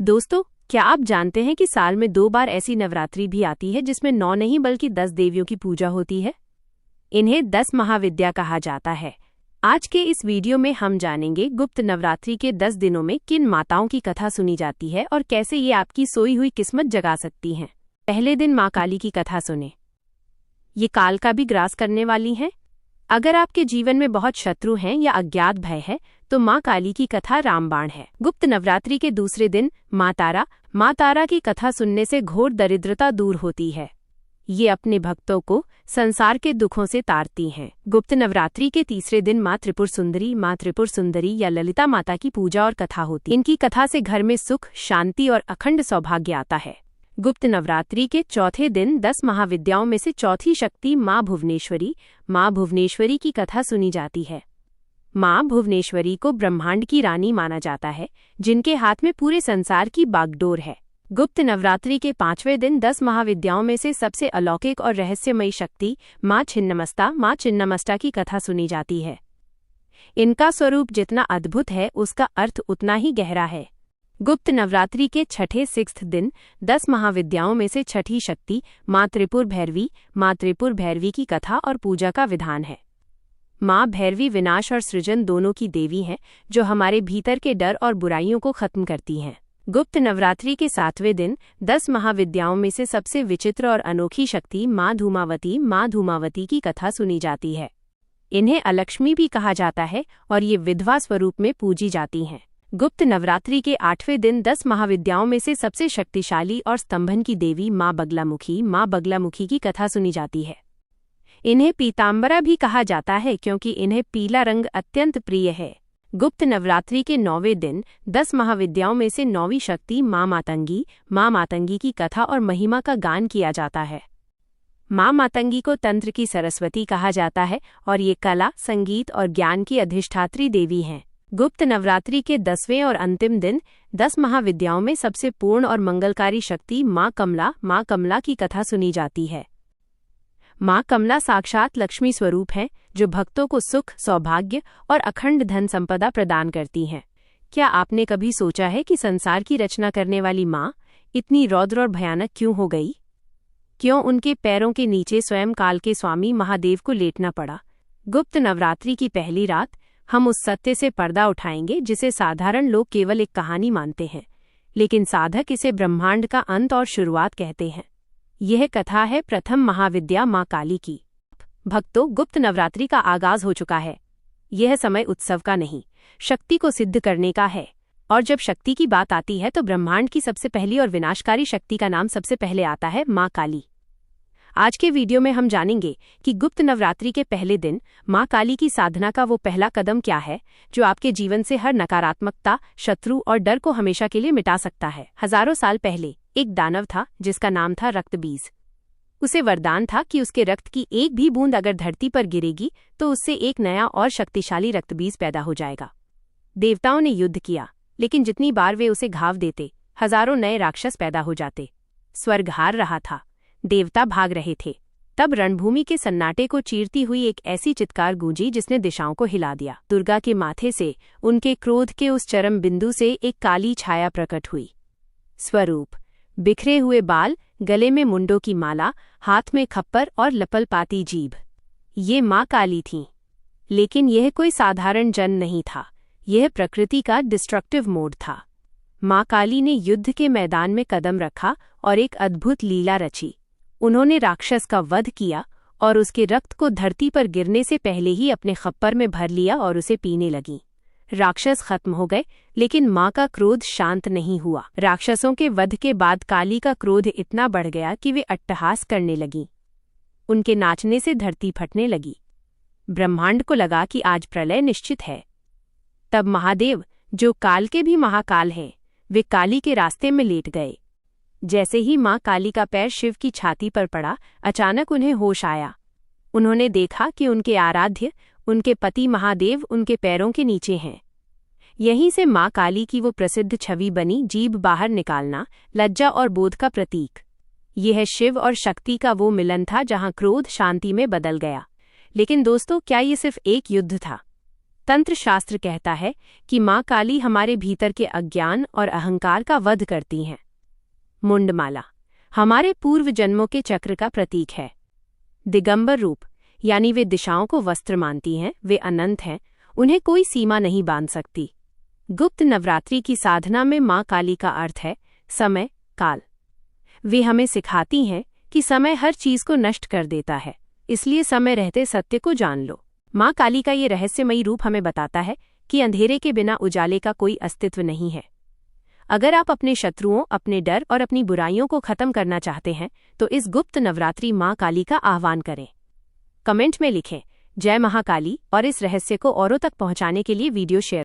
दोस्तों, क्या आप जानते हैं कि साल में 2 बार ऐसी नवरात्रि भी आती है जिसमें 9 नहीं बल्कि 10 देवियों की पूजा होती है। इन्हें 10 महाविद्या कहा जाता है। आज के इस वीडियो में हम जानेंगे गुप्त नवरात्रि के 10 दिनों में किन माताओं की कथा सुनी जाती है और कैसे ये आपकी सोई हुई किस्मत जगा सकती हैं। पहले दिन माँ काली की कथा सुने। ये काल का भी ग्रास करने वाली हैं। अगर आपके जीवन में बहुत शत्रु हैं या अज्ञात भय है तो माँ काली की कथा रामबाण है। गुप्त नवरात्रि के दूसरे दिन माँ तारा की कथा सुनने से घोर दरिद्रता दूर होती है। ये अपने भक्तों को संसार के दुखों से तारती हैं। गुप्त नवरात्रि के तीसरे दिन माँ त्रिपुर सुंदरी या ललिता माता की पूजा और कथा होती है। इनकी कथा से घर में सुख, शांति और अखंड सौभाग्य आता है। गुप्त नवरात्रि के चौथे दिन 10 महाविद्याओं में से चौथी शक्ति माँ भुवनेश्वरी की कथा सुनी जाती है। माँ भुवनेश्वरी को ब्रह्मांड की रानी माना जाता है, जिनके हाथ में पूरे संसार की बागडोर है। गुप्त नवरात्रि के 5वें दिन 10 महाविद्याओं में से सबसे अलौकिक और रहस्यमयी शक्ति माँ छिन्नमस्ता की कथा सुनी जाती है। इनका स्वरूप जितना अद्भुत है उसका अर्थ उतना ही गहरा है। गुप्त नवरात्रि के छठे दिन 10 महाविद्याओं में से छठी शक्ति माँ त्रिपुर भैरवी की कथा और पूजा का विधान है। माँ भैरवी विनाश और सृजन दोनों की देवी हैं, जो हमारे भीतर के डर और बुराइयों को खत्म करती हैं। गुप्त नवरात्रि के 7वें दिन 10 महाविद्याओं में से सबसे विचित्र और अनोखी शक्ति माँ धूमावती की कथा सुनी जाती है। इन्हें अलक्ष्मी भी कहा जाता है और ये विधवा स्वरूप में पूजी जाती हैं। गुप्त नवरात्रि के 8वें दिन 10 महाविद्याओं में से सबसे शक्तिशाली और स्तंभन की देवी माँ बगलामुखी की कथा सुनी जाती है। इन्हें पीताम्बरा भी कहा जाता है क्योंकि इन्हें पीला रंग अत्यंत प्रिय है। गुप्त नवरात्रि के 9वें दिन 10 महाविद्याओं में से 9वीं शक्ति माँ मातंगी की कथा और महिमा का गान किया जाता है। माँ मातंगी को तंत्र की सरस्वती कहा जाता है और ये कला, संगीत और ज्ञान की अधिष्ठात्री देवी हैं। गुप्त नवरात्रि के 10वें और अंतिम दिन 10 महाविद्याओं में सबसे पूर्ण और मंगलकारी शक्ति माँ कमला की कथा सुनी जाती है। माँ कमला साक्षात लक्ष्मी स्वरूप हैं, जो भक्तों को सुख, सौभाग्य और अखंड धन संपदा प्रदान करती हैं। क्या आपने कभी सोचा है कि संसार की रचना करने वाली माँ इतनी रौद्र और भयानक क्यों हो गई? क्यों उनके पैरों के नीचे स्वयं काल के स्वामी महादेव को लेटना पड़ा? गुप्त नवरात्रि की पहली रात हम उस सत्य से पर्दा उठाएंगे जिसे साधारण लोग केवल एक कहानी मानते हैं, लेकिन साधक इसे ब्रह्मांड का अंत और शुरुआत कहते हैं। यह कथा है प्रथम महाविद्या माँ काली की। भक्तों, गुप्त नवरात्रि का आगाज हो चुका है। यह समय उत्सव का नहीं, शक्ति को सिद्ध करने का है। और जब शक्ति की बात आती है तो ब्रह्मांड की सबसे पहली और विनाशकारी शक्ति का नाम सबसे पहले आता है, माँ काली। आज के वीडियो में हम जानेंगे कि गुप्त नवरात्रि के पहले दिन माँ काली की साधना का वो पहला कदम क्या है जो आपके जीवन से हर नकारात्मकता, शत्रु और डर को हमेशा के लिए मिटा सकता है। हजारों साल पहले एक दानव था जिसका नाम था रक्तबीज। उसे वरदान था कि उसके रक्त की एक भी बूंद अगर धरती पर गिरेगी तो उससे एक नया और शक्तिशाली रक्तबीज पैदा हो जाएगा। देवताओं ने युद्ध किया, लेकिन जितनी बार वे उसे घाव देते, हजारों नए राक्षस पैदा हो जाते। स्वर्ग हार रहा था, देवता भाग रहे थे। तब रणभूमि के सन्नाटे को चीरती हुई एक ऐसी चित्कार गूंजी जिसने दिशाओं को हिला दिया। दुर्गा के माथे से, उनके क्रोध के उस चरम बिंदु से एक काली छाया प्रकट हुई। स्वरूप: बिखरे हुए बाल, गले में मुंडों की माला, हाथ में खप्पर और लपलपाती जीभ। ये माँ काली थीं। लेकिन यह कोई साधारण जन नहीं था, यह प्रकृति का डिस्ट्रक्टिव मोड था। माँ काली ने युद्ध के मैदान में कदम रखा और एक अद्भुत लीला रची। उन्होंने राक्षस का वध किया और उसके रक्त को धरती पर गिरने से पहले ही अपने खप्पर में भर लिया और उसे पीने लगी। राक्षस खत्म हो गए, लेकिन माँ का क्रोध शांत नहीं हुआ। राक्षसों के वध के बाद काली का क्रोध इतना बढ़ गया कि वे अट्टहास करने लगीं। उनके नाचने से धरती फटने लगी। ब्रह्मांड को लगा कि आज प्रलय निश्चित है। तब महादेव, जो काल के भी महाकाल हैं, वे काली के रास्ते में लेट गए। जैसे ही माँ काली का पैर शिव की छाती पर पड़ा, अचानक उन्हें होश आया। उन्होंने देखा कि उनके आराध्य, उनके पति महादेव उनके पैरों के नीचे हैं। यहीं से माँ काली की वो प्रसिद्ध छवि बनी, जीभ बाहर निकालना, लज्जा और बोध का प्रतीक। यह शिव और शक्ति का वो मिलन था जहाँ क्रोध शांति में बदल गया। लेकिन दोस्तों, क्या ये सिर्फ एक युद्ध था? तंत्र शास्त्र कहता है कि माँ काली हमारे भीतर के अज्ञान और अहंकार का वध करती हैं। मुंडमाला हमारे पूर्व जन्मों के चक्र का प्रतीक है। दिगंबर रूप यानी वे दिशाओं को वस्त्र मानती हैं, वे अनंत हैं, उन्हें कोई सीमा नहीं बांध सकती। गुप्त नवरात्रि की साधना में माँ काली का अर्थ है समय, काल। वे हमें सिखाती हैं कि समय हर चीज को नष्ट कर देता है, इसलिए समय रहते सत्य को जान लो। माँ काली का ये रहस्यमयी रूप हमें बताता है कि अंधेरे के बिना उजाले का कोई अस्तित्व नहीं है। अगर आप अपने शत्रुओं, अपने डर और अपनी बुराइयों को खत्म करना चाहते हैं तो इस गुप्त नवरात्रि माँ काली का आह्वान करें। कमेंट में लिखें जय महाकाली और इस रहस्य को औरों तक पहुंचाने के लिए वीडियो शेयर